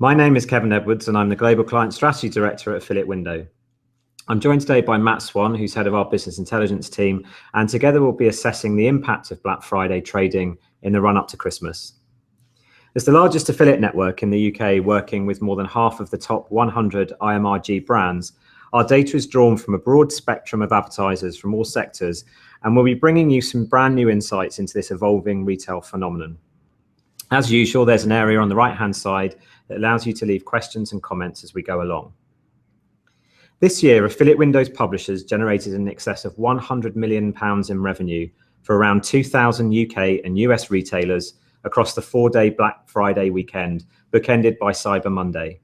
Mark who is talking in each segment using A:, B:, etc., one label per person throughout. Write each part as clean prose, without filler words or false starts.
A: My name is Kevin Edwards and I'm the Global Client Strategy Director at Affiliate Window. I'm joined today by Matt Swan, who's head of our business intelligence team, and together we'll be assessing the impact of Black Friday trading in the run-up to Christmas. As the largest affiliate network in the UK, working with more than half of the top 100 IMRG brands, our data is drawn from a broad spectrum of advertisers from all sectors, and we'll be bringing you some brand new insights into this evolving retail phenomenon. As usual, there's an area on the right-hand side that allows you to leave questions and comments as we go along. This year, Affiliate Window's publishers generated in excess of £100 million in revenue for around 2,000 UK and US retailers across the 4-day Black Friday weekend, bookended by Cyber Monday.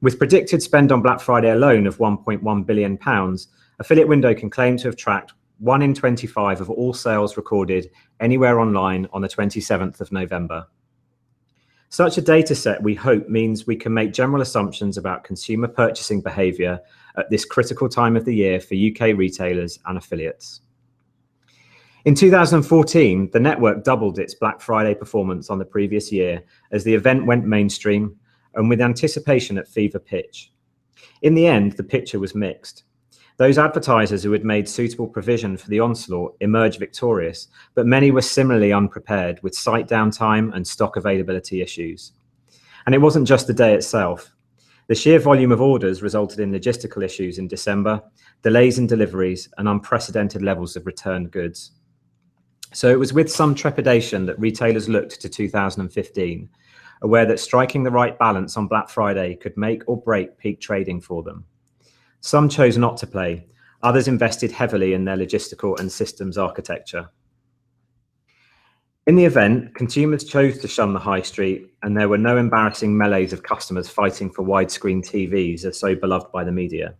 A: With predicted spend on Black Friday alone of £1.1 billion, Affiliate Window can claim to have tracked 1 in 25 of all sales recorded anywhere online on the 27th of November. Such a data set, we hope, means we can make general assumptions about consumer purchasing behaviour at this critical time of the year for UK retailers and affiliates. In 2014, the network doubled its Black Friday performance on the previous year as the event went mainstream and with anticipation at fever pitch. In the end, the picture was mixed. Those advertisers who had made suitable provision for the onslaught emerged victorious, but many were similarly unprepared with site downtime and stock availability issues. And it wasn't just the day itself. The sheer volume of orders resulted in logistical issues in December, delays in deliveries, and unprecedented levels of returned goods. So it was with some trepidation that retailers looked to 2015, aware that striking the right balance on Black Friday could make or break peak trading for them. Some chose not to play, others invested heavily in their logistical and systems architecture. In the event, consumers chose to shun the high street, and there were no embarrassing melees of customers fighting for widescreen TVs as so beloved by the media.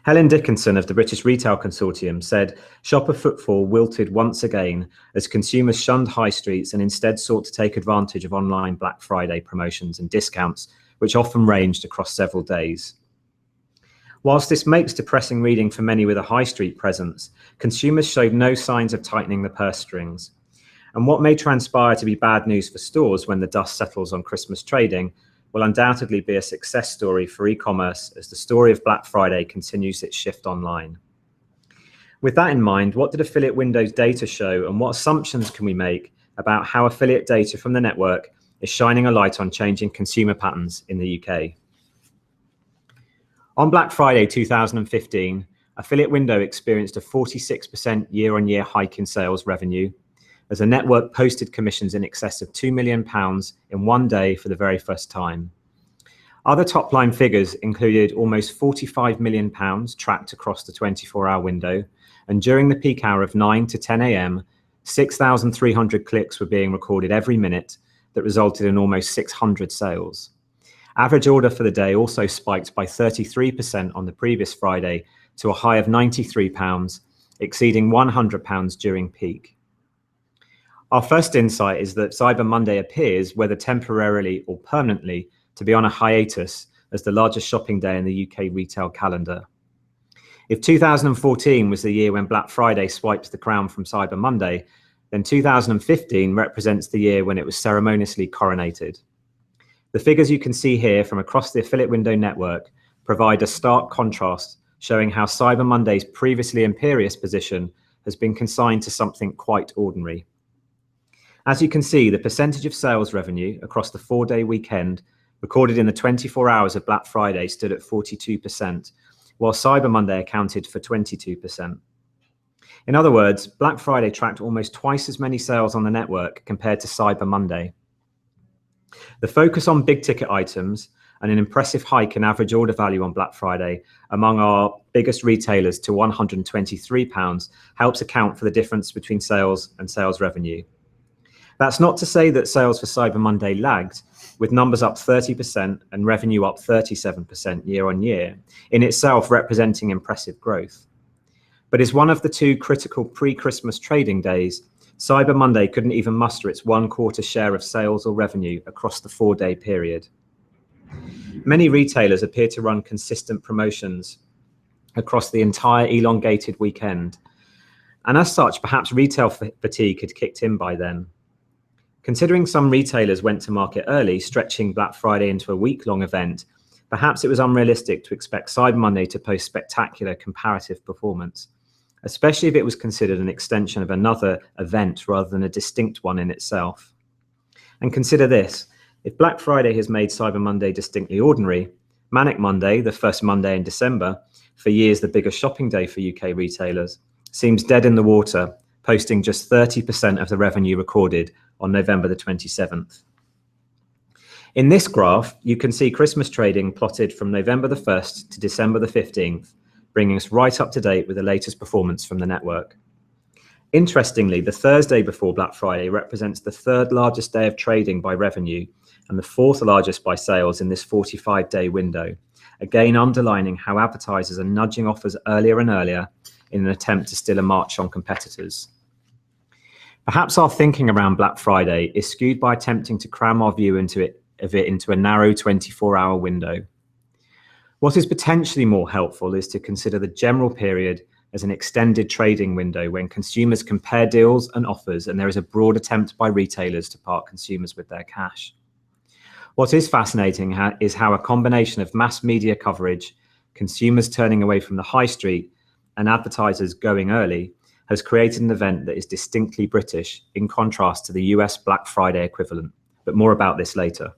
A: Helen Dickinson of the British Retail Consortium said shopper footfall wilted once again as consumers shunned high streets and instead sought to take advantage of online Black Friday promotions and discounts, which often ranged across several days. Whilst this makes depressing reading for many with a high street presence, consumers showed no signs of tightening the purse strings. And what may transpire to be bad news for stores when the dust settles on Christmas trading will undoubtedly be a success story for e-commerce as the story of Black Friday continues its shift online. With that in mind, what did Affiliate Window's data show and what assumptions can we make about how affiliate data from the network is shining a light on changing consumer patterns in the UK? On Black Friday 2015, Affiliate Window experienced a 46% year-on-year hike in sales revenue as the network posted commissions in excess of £2 million in one day for the very first time. Other top-line figures included almost £45 million tracked across the 24-hour window, and during the peak hour of 9 to 10 a.m, 6,300 clicks were being recorded every minute that resulted in almost 600 sales. Average order for the day also spiked by 33% on the previous Friday to a high of £93, exceeding £100 during peak. Our first insight is that Cyber Monday appears, whether temporarily or permanently, to be on a hiatus as the largest shopping day in the UK retail calendar. If 2014 was the year when Black Friday swiped the crown from Cyber Monday, then 2015 represents the year when it was ceremoniously coronated. The figures you can see here from across the Affiliate Window network provide a stark contrast, showing how Cyber Monday's previously imperious position has been consigned to something quite ordinary. As you can see, the percentage of sales revenue across the 4-day weekend recorded in the 24 hours of Black Friday stood at 42%, while Cyber Monday accounted for 22%. In other words, Black Friday tracked almost twice as many sales on the network compared to Cyber Monday. The focus on big ticket items and an impressive hike in average order value on Black Friday among our biggest retailers to £123 helps account for the difference between sales and sales revenue. That's not to say that sales for Cyber Monday lagged, with numbers up 30% and revenue up 37% year on year, in itself representing impressive growth. But as one of the two critical pre-Christmas trading days, Cyber Monday couldn't even muster its 1/4 share of sales or revenue across the 4-day period. Many retailers appear to run consistent promotions across the entire elongated weekend, and as such, perhaps retail fatigue had kicked in by then. Considering some retailers went to market early, stretching Black Friday into a week-long event, perhaps it was unrealistic to expect Cyber Monday to post spectacular comparative performance, especially if it was considered an extension of another event rather than a distinct one in itself. And consider this, if Black Friday has made Cyber Monday distinctly ordinary, Manic Monday, the first Monday in December, for years the biggest shopping day for UK retailers, seems dead in the water, posting just 30% of the revenue recorded on November the 27th. In this graph, you can see Christmas trading plotted from November the 1st to December the 15th, bringing us right up to date with the latest performance from the network. Interestingly, the Thursday before Black Friday represents the third largest day of trading by revenue and the fourth largest by sales in this 45-day window, again underlining how advertisers are nudging offers earlier and earlier in an attempt to steal a march on competitors. Perhaps our thinking around Black Friday is skewed by attempting to cram our view of it into a narrow 24-hour window. What is potentially more helpful is to consider the general period as an extended trading window when consumers compare deals and offers and there is a broad attempt by retailers to part consumers with their cash. What is fascinating is how a combination of mass media coverage, consumers turning away from the high street, and advertisers going early has created an event that is distinctly British in contrast to the US Black Friday equivalent, but more about this later.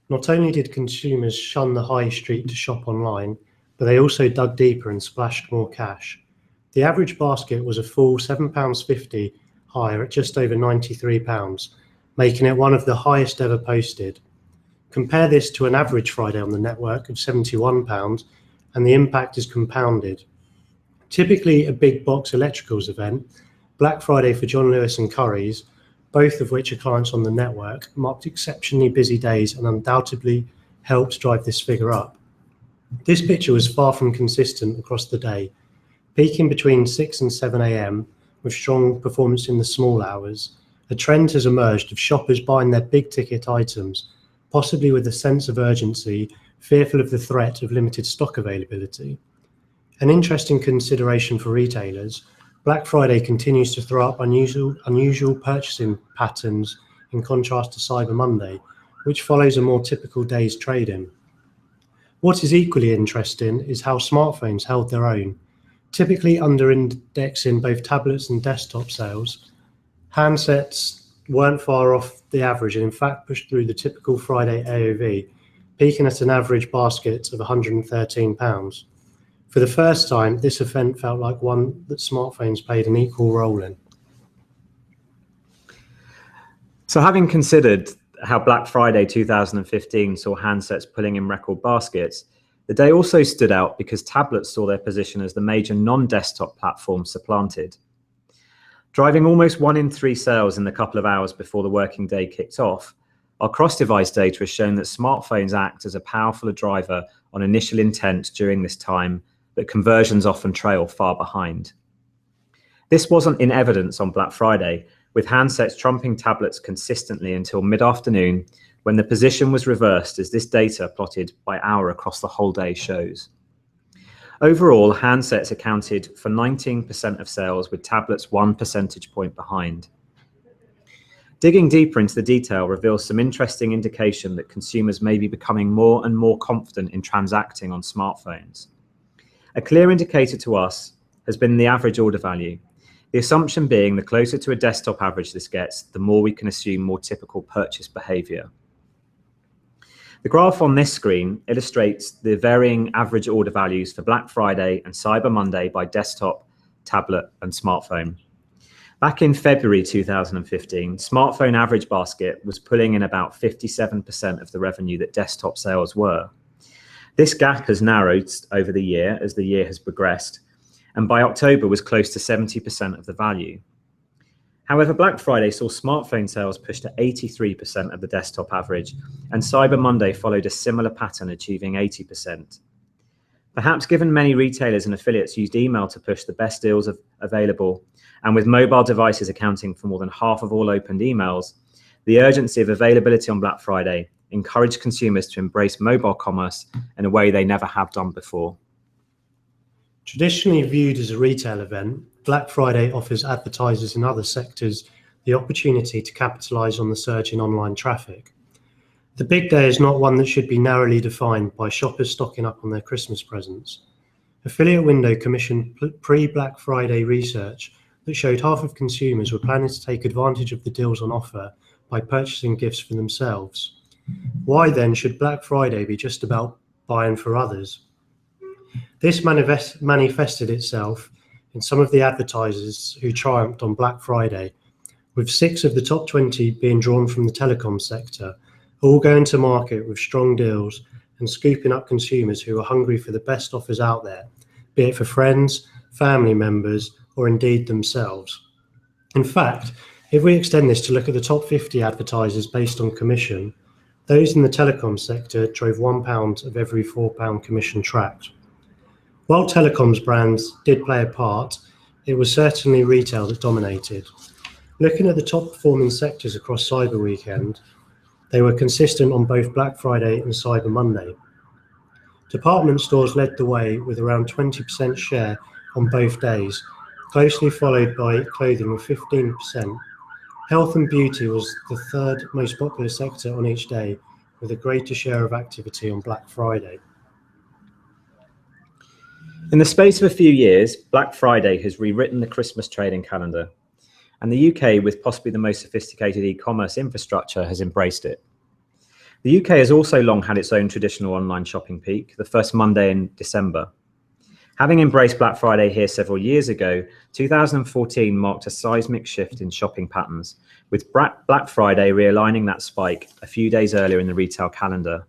B: Not only did consumers shun the high street to shop online, but they also dug deeper and splashed more cash. The average basket was a full £7.50 higher at just over £93, making it one of the highest ever posted. Compare this to an average Friday on the network of £71, and the impact is compounded. Typically a big box electricals event, Black Friday for John Lewis and Currys, both of which are clients on the network, marked exceptionally busy days and undoubtedly helped drive this figure up. This picture was far from consistent across the day, peaking between 6 and 7 a.m. with strong performance in the small hours. A trend has emerged of shoppers buying their big ticket items, possibly with a sense of urgency, fearful of the threat of limited stock availability. An interesting consideration for retailers, Black Friday continues to throw up unusual purchasing patterns in contrast to Cyber Monday, which follows a more typical day's trade-in. What is equally interesting is how smartphones held their own, typically under-indexing both tablets and desktop sales. Handsets weren't far off the average and in fact pushed through the typical Friday AOV, peaking at an average basket of £113. For the first time, this event felt like one that smartphones played an equal role in.
A: So having considered how Black Friday 2015 saw handsets pulling in record baskets, the day also stood out because tablets saw their position as the major non-desktop platform supplanted. Driving almost 1 in 3 sales in the couple of hours before the working day kicked off, our cross-device data has shown that smartphones act as a powerful driver on initial intent during this time, but conversions often trail far behind. This wasn't in evidence on Black Friday, with handsets trumping tablets consistently until mid-afternoon, when the position was reversed as this data plotted by hour across the whole day shows. Overall, handsets accounted for 19% of sales, with tablets 1 percentage point behind. Digging deeper into the detail reveals some interesting indication that consumers may be becoming more and more confident in transacting on smartphones. A clear indicator to us has been the average order value, the assumption being the closer to a desktop average this gets, the more we can assume more typical purchase behavior. The graph on this screen illustrates the varying average order values for Black Friday and Cyber Monday by desktop, tablet, and smartphone. Back in February 2015, smartphone average basket was pulling in about 57% of the revenue that desktop sales were. This gap has narrowed over the year as the year has progressed, and by October was close to 70% of the value. However, Black Friday saw smartphone sales push to 83% of the desktop average, and Cyber Monday followed a similar pattern, achieving 80%. Perhaps given many retailers and affiliates used email to push the best deals available, and with mobile devices accounting for more than half of all opened emails, the urgency of availability on Black Friday encouraged consumers to embrace mobile commerce in a way they never have done before.
B: Traditionally viewed as a retail event, Black Friday offers advertisers in other sectors the opportunity to capitalise on the surge in online traffic. The big day is not one that should be narrowly defined by shoppers stocking up on their Christmas presents. Affiliate Window commissioned pre-Black Friday research that showed half of consumers were planning to take advantage of the deals on offer by purchasing gifts for themselves. Why then should Black Friday be just about buying for others? This manifested itself in some of the advertisers who triumphed on Black Friday, with 6 of the top 20 being drawn from the telecom sector, all going to market with strong deals and scooping up consumers who are hungry for the best offers out there, be it for friends, family members, or indeed themselves. In fact, if we extend this to look at the top 50 advertisers based on commission, those in the telecom sector drove £1 of every £4 commission tracked. While telecoms brands did play a part, it was certainly retail that dominated. Looking at the top performing sectors across Cyber Weekend, they were consistent on both Black Friday and Cyber Monday. Department stores led the way with around 20% share on both days, closely followed by clothing with 15%. Health and beauty was the third most popular sector on each day, with a greater share of activity on Black Friday.
A: In the space of a few years, Black Friday has rewritten the Christmas trading calendar, and the UK, with possibly the most sophisticated e-commerce infrastructure, has embraced it. The UK has also long had its own traditional online shopping peak, the first Monday in December. Having embraced Black Friday here several years ago, 2014 marked a seismic shift in shopping patterns, with Black Friday realigning that spike a few days earlier in the retail calendar.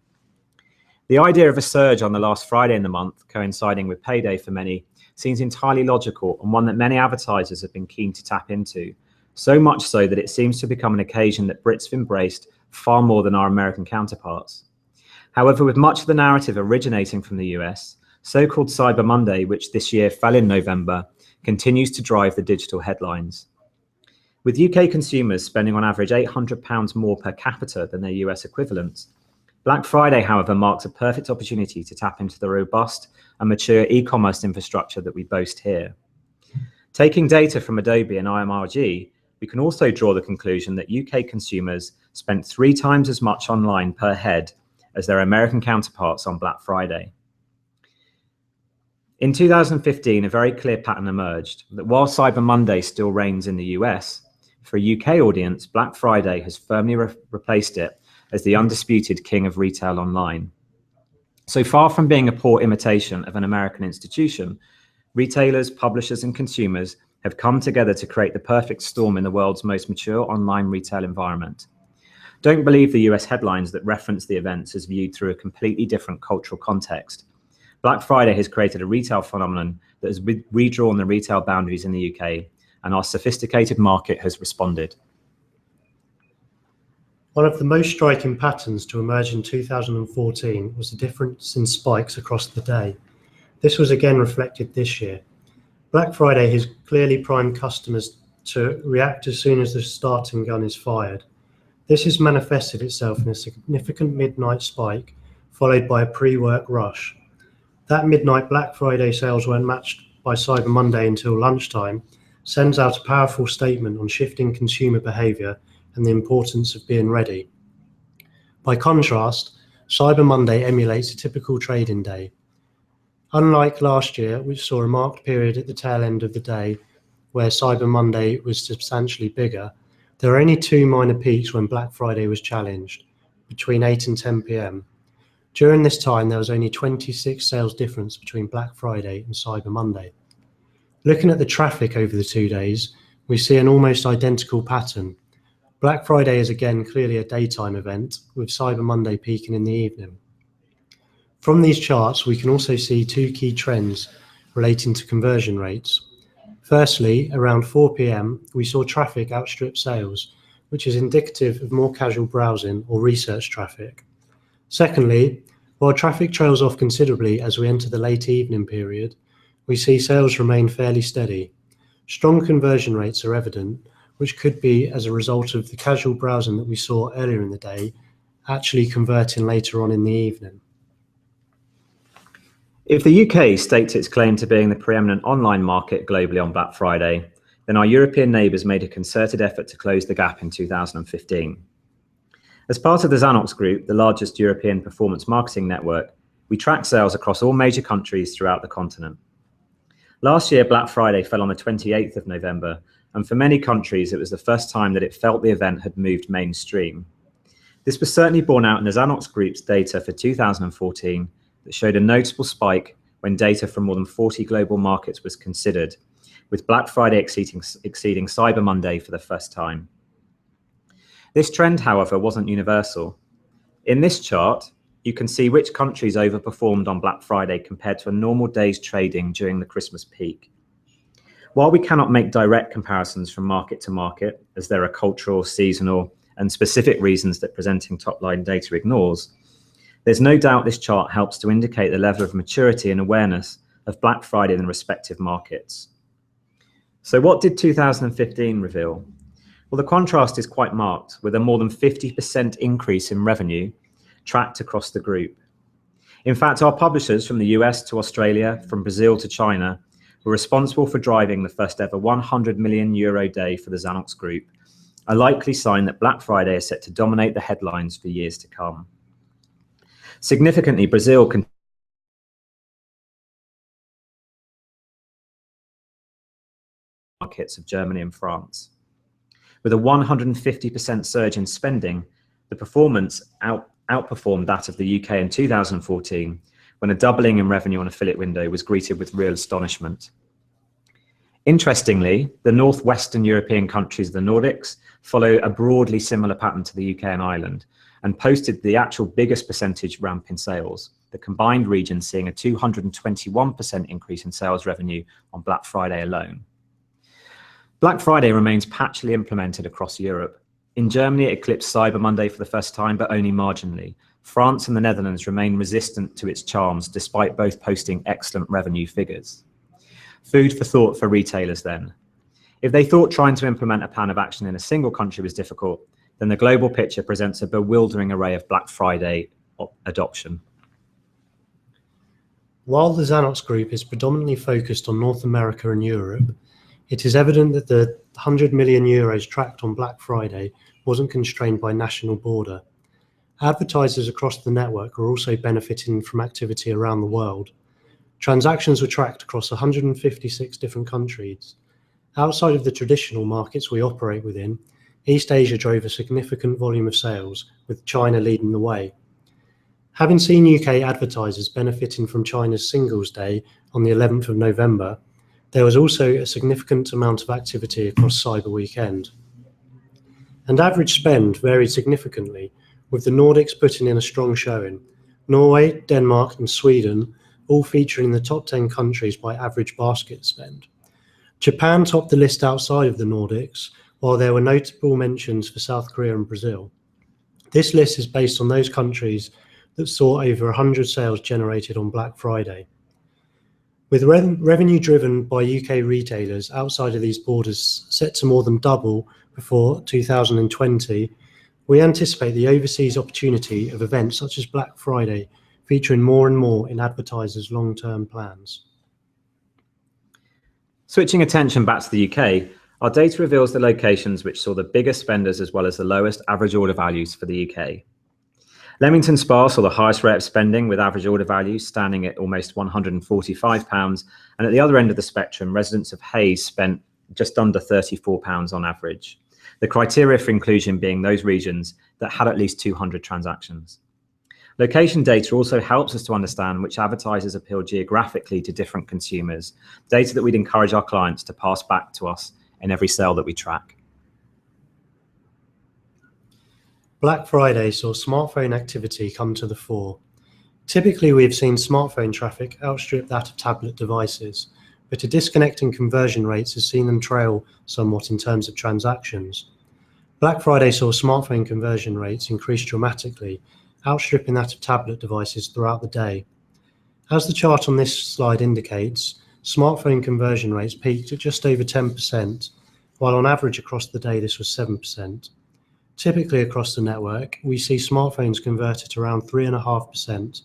A: The idea of a surge on the last Friday in the month, coinciding with payday for many, seems entirely logical and one that many advertisers have been keen to tap into, so much so that it seems to become an occasion that Brits have embraced far more than our American counterparts. However, with much of the narrative originating from the US, so-called Cyber Monday, which this year fell in November, continues to drive the digital headlines. With UK consumers spending on average £800 more per capita than their US equivalents, Black Friday, however, marks a perfect opportunity to tap into the robust and mature e-commerce infrastructure that we boast here. Taking data from Adobe and IMRG, we can also draw the conclusion that UK consumers spent 3 times as much online per head as their American counterparts on Black Friday. In 2015, a very clear pattern emerged that while Cyber Monday still reigns in the US, for a UK audience, Black Friday has firmly replaced it as the undisputed king of retail online. So far from being a poor imitation of an American institution, retailers, publishers, and consumers have come together to create the perfect storm in the world's most mature online retail environment. Don't believe the US headlines that reference the events as viewed through a completely different cultural context. Black Friday has created a retail phenomenon that has redrawn the retail boundaries in the UK, and our sophisticated market has responded.
B: One of the most striking patterns to emerge in 2014 was the difference in spikes across the day. This was again reflected this year. Black Friday has clearly primed customers to react as soon as the starting gun is fired. This has manifested itself in a significant midnight spike, followed by a pre-work rush. That midnight Black Friday sales weren't matched by Cyber Monday until lunchtime, sends out a powerful statement on shifting consumer behaviour and the importance of being ready. By contrast, Cyber Monday emulates a typical trading day. Unlike last year, which saw a marked period at the tail end of the day where Cyber Monday was substantially bigger, there are only 2 minor peaks when Black Friday was challenged, between 8 and 10 p.m. During this time, there was only 26 sales difference between Black Friday and Cyber Monday. Looking at the traffic over the 2 days, we see an almost identical pattern. Black Friday is again clearly a daytime event, with Cyber Monday peaking in the evening. From these charts, we can also see 2 key trends relating to conversion rates. Firstly, around 4 p.m, we saw traffic outstrip sales, which is indicative of more casual browsing or research traffic. Secondly, while traffic trails off considerably as we enter the late evening period, we see sales remain fairly steady. Strong conversion rates are evident, which could be as a result of the casual browsing that we saw earlier in the day actually converting later on in the evening.
A: If the UK states its claim to being the preeminent online market globally on Black Friday, then our European neighbours made a concerted effort to close the gap in 2015. As part of the Xanox Group, the largest European performance marketing network, we track sales across all major countries throughout the continent. Last year, Black Friday fell on the 28th of November, and for many countries, it was the first time that it felt the event had moved mainstream. This was certainly borne out in the Xanox Group's data for 2014 that showed a notable spike when data from more than 40 global markets was considered, with Black Friday exceeding Cyber Monday for the first time. This trend, however, wasn't universal. In this chart, you can see which countries overperformed on Black Friday compared to a normal day's trading during the Christmas peak. While we cannot make direct comparisons from market to market, as there are cultural, seasonal, and specific reasons that presenting top-line data ignores, there's no doubt this chart helps to indicate the level of maturity and awareness of Black Friday in the respective markets. So what did 2015 reveal? Well, the contrast is quite marked, with a more than 50% increase in revenue tracked across the group. In fact, our publishers from the US to Australia, from Brazil to China, were responsible for driving the first ever €100 million day for the Xanox Group, a likely sign that Black Friday is set to dominate the headlines for years to come. Significantly, Brazil markets of Germany and France. With a 150% surge in spending, the performance outperformed that of the UK in 2014, when a doubling in revenue on affiliate window was greeted with real astonishment. Interestingly, the northwestern European countries of the Nordics follow a broadly similar pattern to the UK and Ireland, and posted the actual biggest percentage ramp in sales, the combined region seeing a 221% increase in sales revenue on Black Friday alone. Black Friday remains patchily implemented across Europe. In Germany, it eclipsed Cyber Monday for the first time, but only marginally. France and the Netherlands remain resistant to its charms, despite both posting excellent revenue figures. Food for thought for retailers then. If they thought trying to implement a plan of action in a single country was difficult, then the global picture presents a bewildering array of Black Friday adoption.
B: While the Xanox Group is predominantly focused on North America and Europe, it is evident that the €100 million tracked on Black Friday wasn't constrained by national border. Advertisers across the network are also benefiting from activity around the world. Transactions were tracked across 156 different countries. Outside of the traditional markets we operate within, East Asia drove a significant volume of sales, with China leading the way. Having seen UK advertisers benefiting from China's Singles Day on the 11th of November, there was also a significant amount of activity across Cyber Weekend. And average spend varied significantly, with the Nordics putting in a strong showing, Norway, Denmark and Sweden all featuring in the top 10 countries by average basket spend. Japan topped the list outside of the Nordics, while there were notable mentions for South Korea and Brazil. This list is based on those countries that saw over 100 sales generated on Black Friday. With revenue driven by UK retailers outside of these borders set to more than double before 2020, we anticipate the overseas opportunity of events such as Black Friday featuring more and more in advertisers' long-term plans.
A: Switching attention back to the UK, our data reveals the locations which saw the biggest spenders as well as the lowest average order values for the UK. Leamington Spa saw the highest rate of spending, with average order values standing at almost £145, and at the other end of the spectrum, residents of Hayes spent just under £34 on average. The criteria for inclusion being those regions that had at least 200 transactions. Location data also helps us to understand which advertisers appeal geographically to different consumers, data that we'd encourage our clients to pass back to us in every sale that we track.
B: Black Friday saw smartphone activity come to the fore. Typically, we have seen smartphone traffic outstrip that of tablet devices, but a disconnect in conversion rates has seen them trail somewhat in terms of transactions. Black Friday saw smartphone conversion rates increase dramatically, outstripping that of tablet devices throughout the day. As the chart on this slide indicates, smartphone conversion rates peaked at just over 10%, while on average across the day this was 7%. Typically across the network, we see smartphones convert at around 3.5%.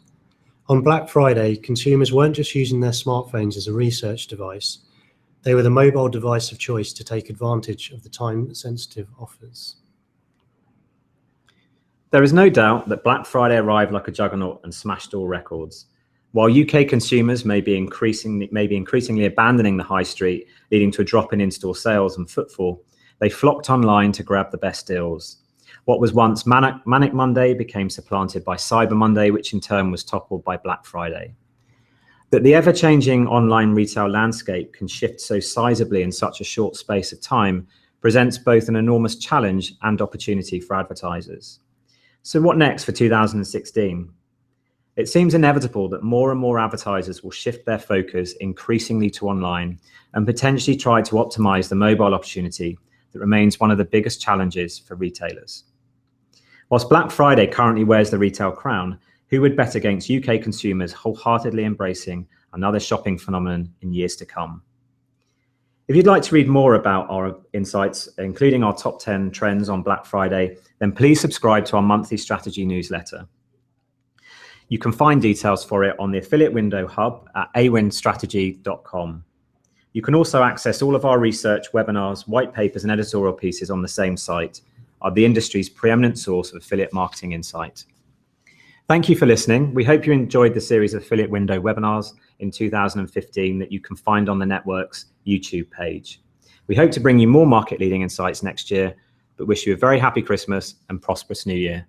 B: On Black Friday, consumers weren't just using their smartphones as a research device. They were the mobile device of choice to take advantage of the time-sensitive offers.
A: There is no doubt that Black Friday arrived like a juggernaut and smashed all records. While UK consumers may be increasingly abandoning the high street, leading to a drop in in-store sales and footfall, they flocked online to grab the best deals. What was once Manic Monday became supplanted by Cyber Monday, which in turn was toppled by Black Friday. That the ever-changing online retail landscape can shift so sizably in such a short space of time presents both an enormous challenge and opportunity for advertisers. So what next for 2016? It seems inevitable that more and more advertisers will shift their focus increasingly to online and potentially try to optimize the mobile opportunity that remains one of the biggest challenges for retailers. Whilst Black Friday currently wears the retail crown, who would bet against UK consumers wholeheartedly embracing another shopping phenomenon in years to come? If you'd like to read more about our insights, including our top 10 trends on Black Friday, then please subscribe to our monthly strategy newsletter. You can find details for it on the affiliate window hub at awinstrategy.com. You can also access all of our research, webinars, white papers, and editorial pieces on the same site, the industry's preeminent source of affiliate marketing insight. Thank you for listening. We hope you enjoyed the series of affiliate window webinars in 2015 that you can find on the network's YouTube page. We hope to bring you more market leading insights next year, but wish you a very happy Christmas and prosperous New Year.